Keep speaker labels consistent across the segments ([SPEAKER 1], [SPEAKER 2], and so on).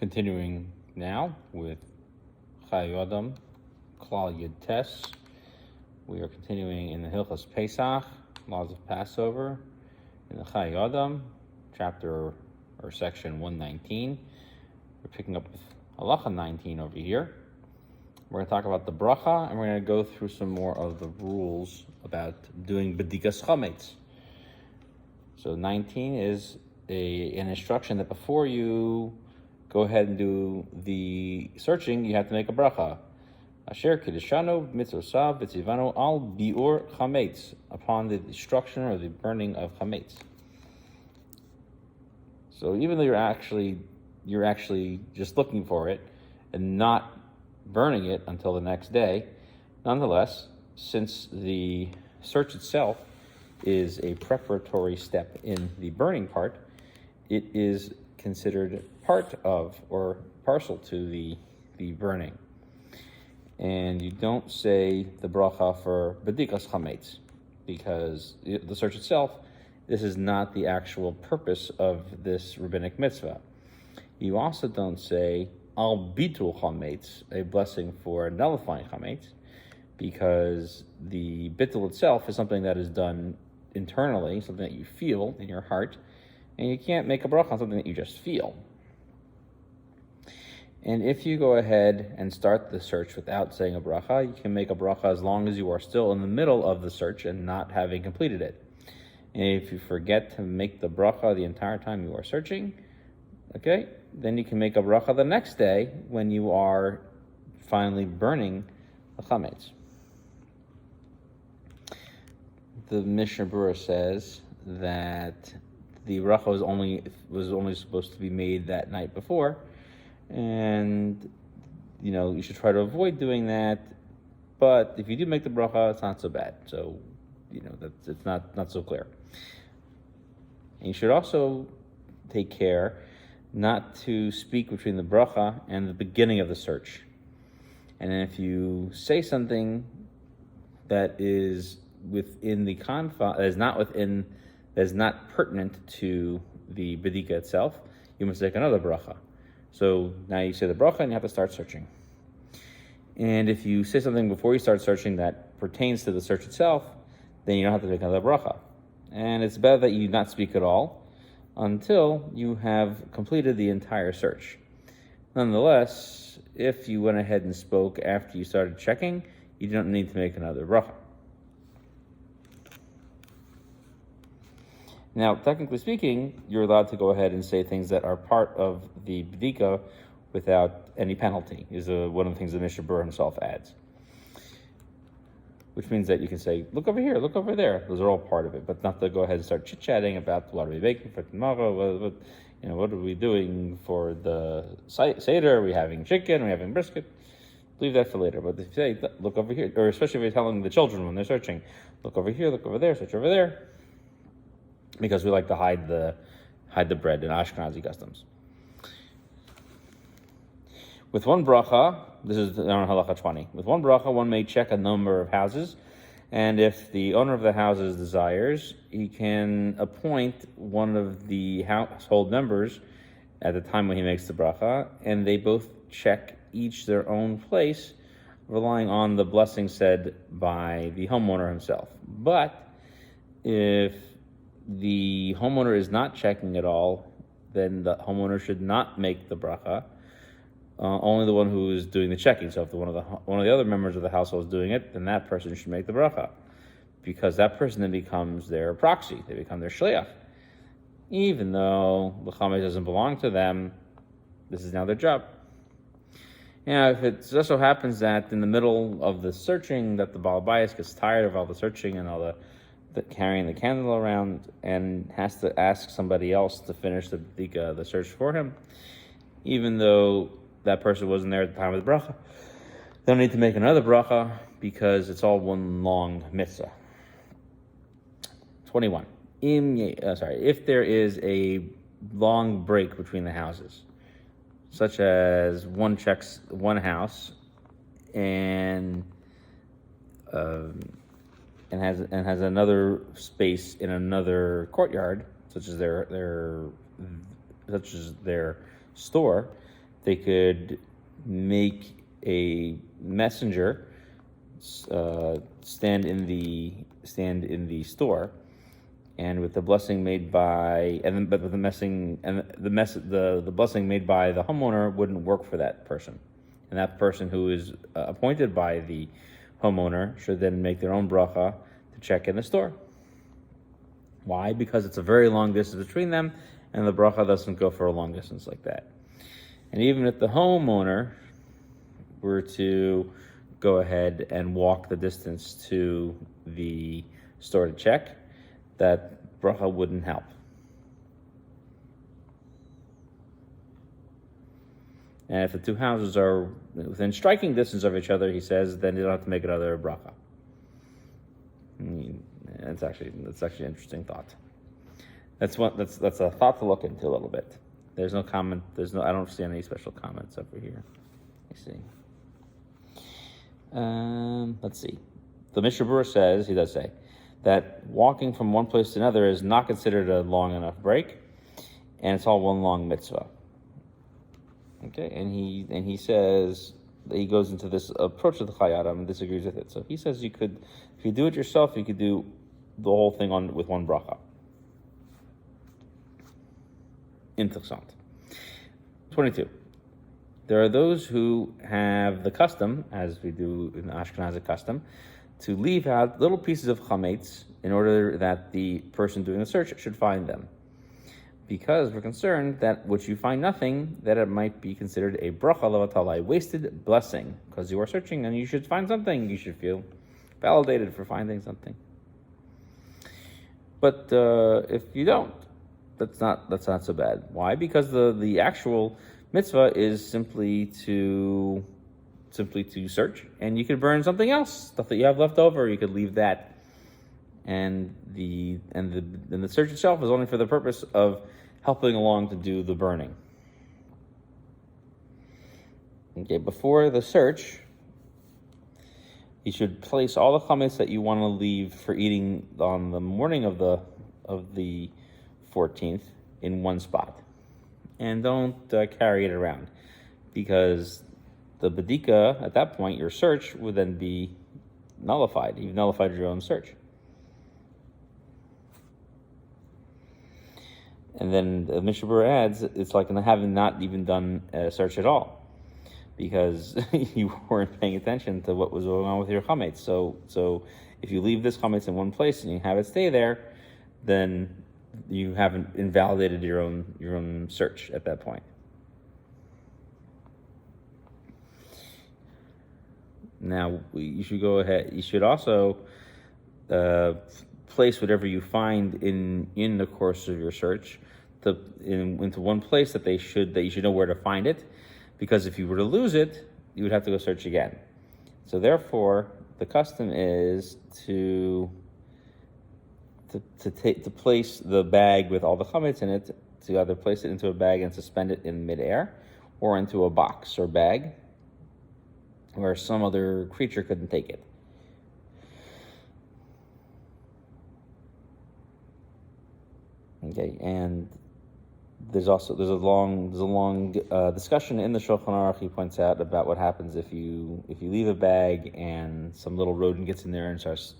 [SPEAKER 1] Continuing now with Chayei Adam Pesach. We are continuing in the Hilchos Pesach, laws of Passover, in the Chayei Adam, chapter or section 119. We're picking up with halacha 19 over here. We're going to talk about the beracha, and we're going to go through some more of the rules about doing bedikas chametz. So 19 is an instruction that before you go ahead and do the searching, you have to make a beracha. Asher kiddushanu mitzosav v'tzivanu al biur chametz, upon the destruction or the burning of chametz. So even though you're actually just looking for it and not burning it until the next day, nonetheless, since the search itself is a preparatory step in the burning part, it is considered part of or parcel to the burning. And you don't say the beracha for bedikas chametz, because the search itself, this is not the actual purpose of this rabbinic mitzvah. You also don't say al bitul chametz, a blessing for nullifying chametz, because the bitul itself is something that is done internally, something that you feel in your heart, and you can't make a beracha on something that you just feel. And if you go ahead and start the search without saying a beracha, you can make a beracha as long as you are still in the middle of the search and not having completed it. And if you forget to make the beracha the entire time you are searching, okay, then you can make a beracha the next day when you are finally burning the chametz. The Mishnah Berurah says that the beracha was only supposed to be made that night before, and you should try to avoid doing that. But if you do make the beracha, it's not so bad. So it's not so clear. And you should also take care not to speak between the beracha and the beginning of the search. And if you say something that is within the that is not pertinent to the bedika itself, you must take another beracha. So now you say the beracha and you have to start searching. And if you say something before you start searching that pertains to the search itself, then you don't have to make another beracha. And it's better that you not speak at all until you have completed the entire search. Nonetheless, if you went ahead and spoke after you started checking, you don't need to make another beracha. Now, technically speaking, you're allowed to go ahead and say things that are part of the bedika without any penalty, is one of the things that Mishnah Berurah himself adds. Which means that you can say, look over here, look over there. Those are all part of it, but not to go ahead and start chit-chatting about what are we making for tomorrow, what are we doing for the Seder, are we having chicken, are we having brisket? Leave that for later. But if you say, look over here, or especially if you're telling the children when they're searching, look over here, look over there, search over there, because we like to hide the bread in Ashkenazi customs. With one beracha, this is on halacha 20. With one beracha, one may check a number of houses, and if the owner of the houses desires, he can appoint one of the household members at the time when he makes the beracha, and they both check each their own place, relying on the blessing said by the homeowner himself. But if the homeowner is not checking at all, then the homeowner should not make the beracha. Only the one who is doing the checking. So if one of the other members of the household is doing it, then that person should make the beracha, because that person then becomes their proxy. They become their shaliach. Even though the chametz doesn't belong to them, this is now their job. Now, if it just so happens that in the middle of the searching that the Baal Bayis gets tired of all the searching and all the carrying the candle around and has to ask somebody else to finish the search for him, even though that person wasn't there at the time of the beracha, they don't need to make another beracha because it's all one long mitzvah. 21. If there is a long break between the houses, such as one checks one house and has another space in another courtyard, such as their store, they could make a messenger stand in the store, and with the blessing made by the blessing made by the homeowner wouldn't work for that person, and that person who is appointed by the homeowner should then make their own beracha to check in the store. Why? Because it's a very long distance between them, and the beracha doesn't go for a long distance like that. And even if the homeowner were to go ahead and walk the distance to the store to check, that beracha wouldn't help. And if the two houses are within striking distance of each other, he says, then you don't have to make another beracha. That's actually an interesting thought. That's a thought to look into a little bit. There's no comment. I don't see any special comments over here. Let's see. Let's see. The Mishnah Berurah says, he does say, that walking from one place to another is not considered a long enough break, and it's all one long mitzvah. Okay, and he says, he goes into this approach of the Chayei Adam and disagrees with it. So he says if you do it yourself, you could do the whole thing with one beracha. Interessant. 22. There are those who have the custom, as we do in the Ashkenazi custom, to leave out little pieces of chametz in order that the person doing the search should find them. Because we're concerned that which you find nothing, that it might be considered a beracha levatal, a wasted blessing, because you are searching and you should find something. You should feel validated for finding something. But if you don't, that's not so bad. Why? Because the actual mitzvah is simply to search, and you could burn something else, stuff that you have left over. You could leave that, and the search itself is only for the purpose of helping along to do the burning. Okay, before the search, you should place all the chametz that you want to leave for eating on the morning of the 14th in one spot, and don't carry it around, because the bedika at that point, your search would then be nullified. You've nullified your own search. And then the Mishnah Berurah adds, it's like having not even done a search at all, because you weren't paying attention to what was going on with your chametz. So if you leave this chametz in one place and you have it stay there, then you haven't invalidated your own search at that point. Now you should go ahead. You should also place whatever you find in the course of your search into one place that you should know where to find it, because if you were to lose it, you would have to go search again. So therefore, the custom is to place the bag with all the chametz in it, to either place it into a bag and suspend it in midair, or into a box or bag where some other creature couldn't take it. Okay, and there's a long discussion in the Shulchan Aruch. He points out about what happens if you leave a bag and some little rodent gets in there and starts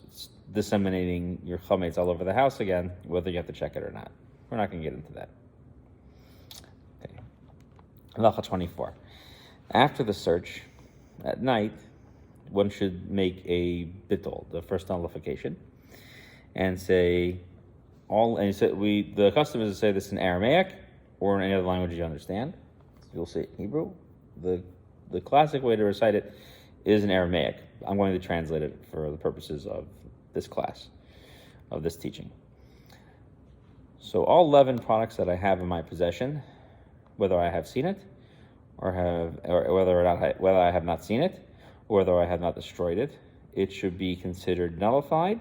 [SPEAKER 1] disseminating your chametz all over the house again, whether you have to check it or not. We're not going to get into that. Okay. Halacha 24. After the search, at night, one should make a bitul, the first nullification, and say the custom is to say this in Aramaic or in any other language you understand. You'll say Hebrew. The classic way to recite it is in Aramaic. I'm going to translate it for the purposes of this class, of this teaching. So all 11 products that I have in my possession, whether I have seen it, or whether I have not seen it, or whether I have not destroyed it, it should be considered nullified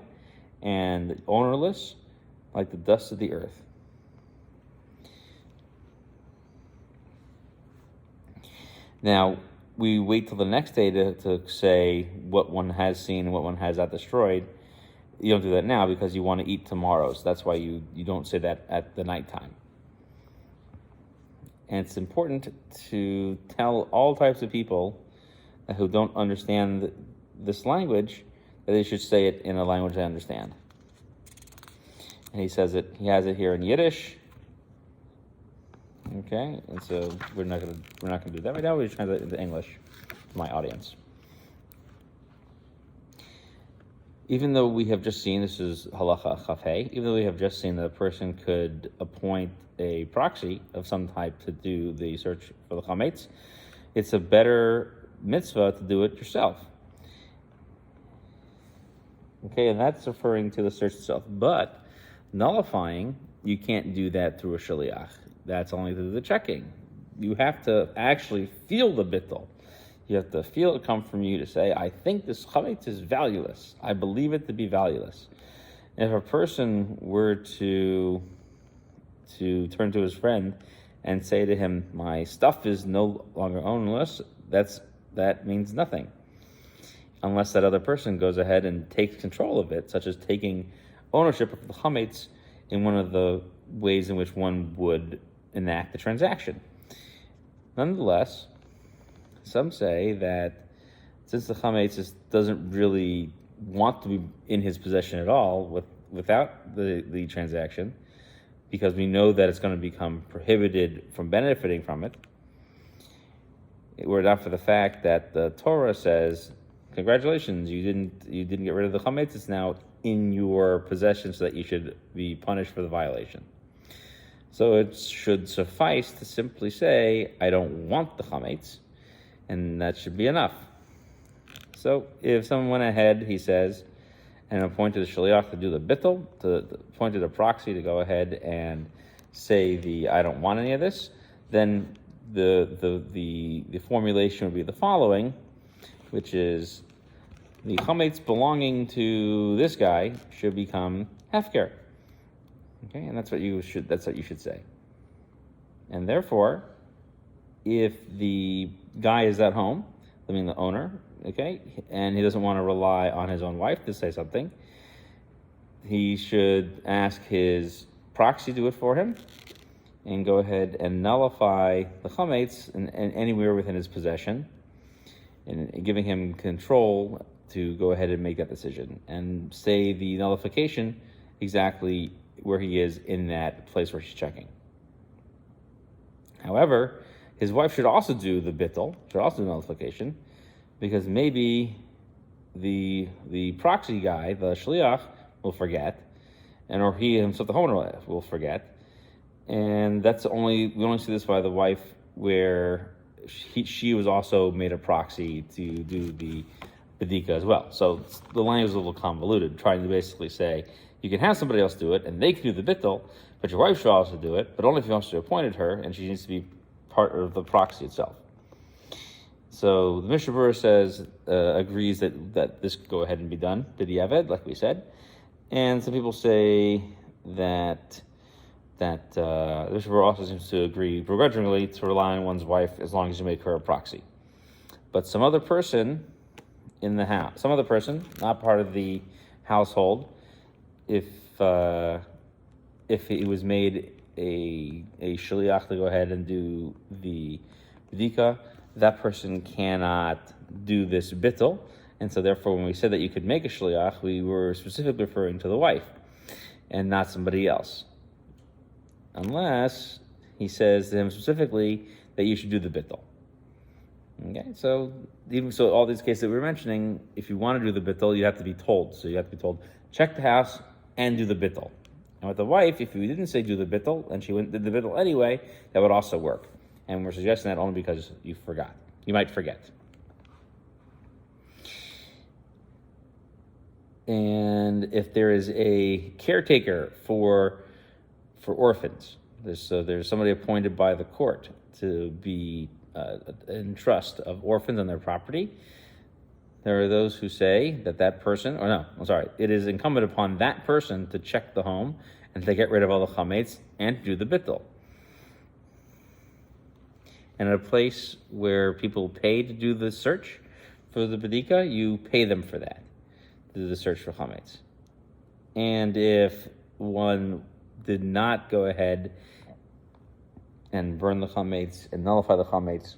[SPEAKER 1] and ownerless, like the dust of the earth. Now, we wait till the next day to say what one has seen and what one has not destroyed. You don't do that now because you want to eat tomorrow. So that's why you don't say that at the nighttime. And it's important to tell all types of people who don't understand this language that they should say it in a language they understand. And he has it here in Yiddish. Okay, and so we're not gonna do that right now. We're just translate it into English to my audience. Even though we have just seen, this is halacha chafei, even though we have just seen that a person could appoint a proxy of some type to do the search for the chametz, it's a better mitzvah to do it yourself. Okay, and that's referring to the search itself. But nullifying, you can't do that through a shaliach. That's only through the checking. You have to actually feel the bitul. You have to feel it come from you to say, I think this chametz is valueless. I believe it to be valueless. And if a person were to turn to his friend and say to him, my stuff is no longer ownless, that means nothing. Unless that other person goes ahead and takes control of it, such as taking ownership of the chametz in one of the ways in which one would enact the transaction. Nonetheless, some say that since the chametz doesn't really want to be in his possession at all without the transaction, because we know that it's going to become prohibited from benefiting from it, were it not for the fact that the Torah says, congratulations, you didn't get rid of the chametz, it's now in your possession so that you should be punished for the violation. So it should suffice to simply say, I don't want the chametz, and that should be enough. So if someone went ahead, he says, and appointed a shaliach to do the bitul, appointed a proxy to go ahead and say I don't want any of this, then the formulation would be the following, which is the chametz belonging to this guy should become hefker. Okay, and that's what you should say. And therefore, if the guy is at home, I mean the owner, okay, and he doesn't want to rely on his own wife to say something, he should ask his proxy to do it for him and go ahead and nullify the chametz and anywhere within his possession, and giving him control to go ahead and make that decision and say the nullification exactly where he is in that place where she's checking. However, his wife should also do the bitul, should also do nullification, because maybe the proxy guy, the shaliach, will forget, or he himself, the homeowner, will forget, and we only see this by the wife where she was also made a proxy to do the beracha as well. So the language is a little convoluted, trying to basically say you can have somebody else do it and they can do the bitul, but your wife should also do it, but only if you also appointed her, and she needs to be part of the proxy itself. So the Mishnah Berurah says, agrees that this could go ahead and be done, b'diavad, like we said. And some people say that the Mishnah Berurah also seems to agree begrudgingly to rely on one's wife as long as you make her a proxy. But some other person in the house, not part of the household, if he was made a shaliach to go ahead and do the beracha, that person cannot do this bitul, and so therefore when we said that you could make a shaliach, we were specifically referring to the wife and not somebody else, unless he says to him specifically that you should do the bitul. Okay, so all these cases that we were mentioning, if you want to do the bitul, you have to be told. So you have to be told, check the house and do the bitul. And with the wife, if you didn't say do the bitul and she did the bitul anyway, that would also work. And we're suggesting that only because you forgot. You might forget. And if there is a caretaker for orphans, there's somebody appointed by the court to be in trust of orphans and their property, there are those who say it is incumbent upon that person to check the home and to get rid of all the chametz and to do the bitul. And at a place where people pay to do the search for the beracha, you pay them for that, to do the search for chametz. And if one did not go ahead and burn the chametz and nullify the chametz,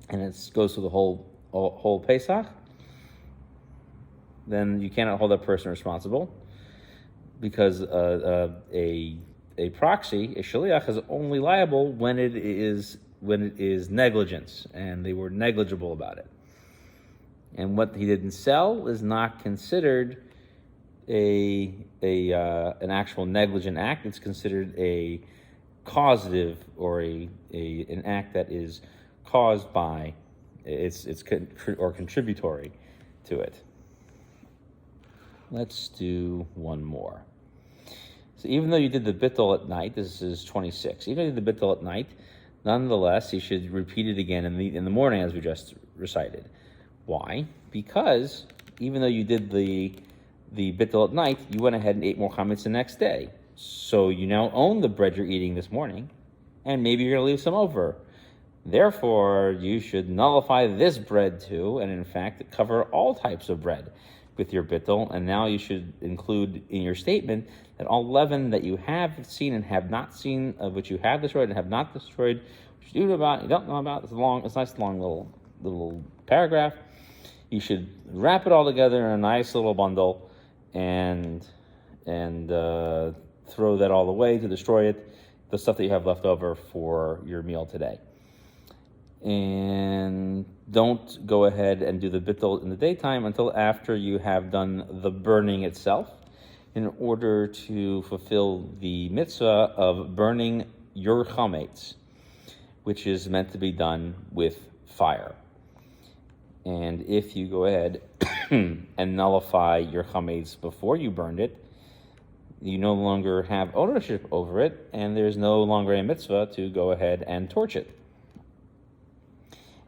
[SPEAKER 1] and it goes through the whole Pesach, then you cannot hold that person responsible, because a proxy, a shaliach, is only liable when it is negligence, and they were negligible about it. And what he didn't sell is not considered an actual negligent act. It's considered a causative, or an act that is caused by, or contributory to it. Let's do one more. So even though you did the bitul at night, this is 26. Even though you did the bitul at night, nonetheless, you should repeat it again in the morning, as we just recited. Why? Because even though you did the bitul at night, you went ahead and ate more chametz the next day. So you now own the bread you're eating this morning, and maybe you're going to leave some over. Therefore, you should nullify this bread too, and in fact, cover all types of bread with your bitul. And now you should include in your statement that all leaven that you have seen and have not seen, of which you have destroyed and have not destroyed, which you don't know about. It's a nice long little paragraph. You should wrap it all together in a nice little bundle and throw that all away to destroy it, the stuff that you have left over for your meal today. And don't go ahead and do the bitul in the daytime until after you have done the burning itself, in order to fulfill the mitzvah of burning your chametz, which is meant to be done with fire. And if you go ahead and nullify your chametz before you burned it, you no longer have ownership over it, and there's no longer a mitzvah to go ahead and torch it.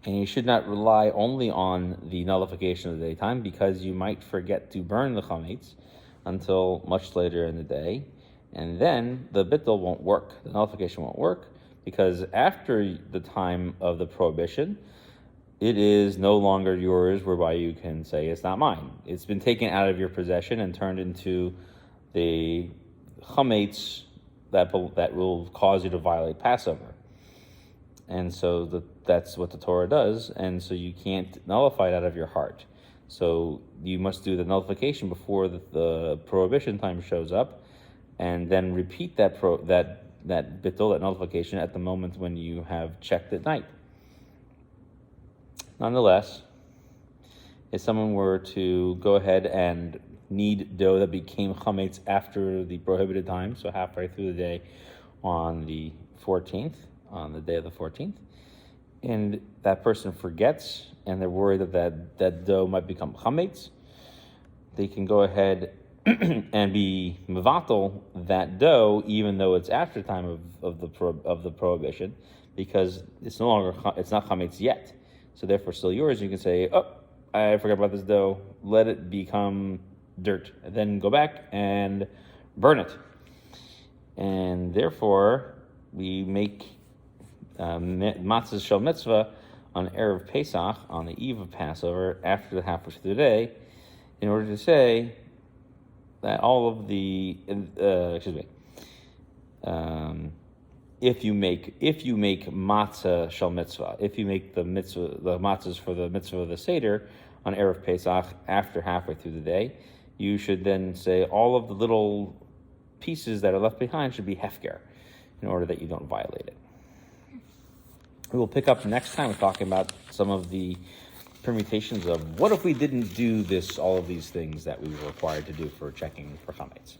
[SPEAKER 1] And you should not rely only on the nullification of the daytime, because you might forget to burn the chametz until much later in the day, and then the bitul won't work, the nullification won't work, because after the time of the prohibition, it is no longer yours, whereby you can say it's not mine. It's been taken out of your possession and turned into the chametz that will cause you to violate Passover. And so that's what the Torah does, and so you can't nullify it out of your heart. So you must do the nullification before the prohibition time shows up, and then repeat that bitul, that nullification, at the moment when you have checked at night. Nonetheless, if someone were to go ahead and knead dough that became chametz after the prohibited time, so halfway through the day on the 14th, on the day of the 14th, and that person forgets, and they're worried that dough might become chametz, they can go ahead and be mevatel that dough, even though it's after time of the prohibition, because it's not chametz yet. So therefore, still yours. You can say, "Oh, I forgot about this dough. Let it become dirt, and then go back and burn it." And therefore, we make matzahs shel mitzvah on Erev Pesach, on the eve of Passover, after the halfway through the day, in order to say that all of the if you make matzah shel mitzvah, if you make the matzahs for the mitzvah of the Seder on Erev Pesach after halfway through the day, you should then say all of the little pieces that are left behind should be hefker, in order that you don't violate it. We will pick up next time talking about some of the permutations of what if we didn't do all of these things that we were required to do for checking for chametz.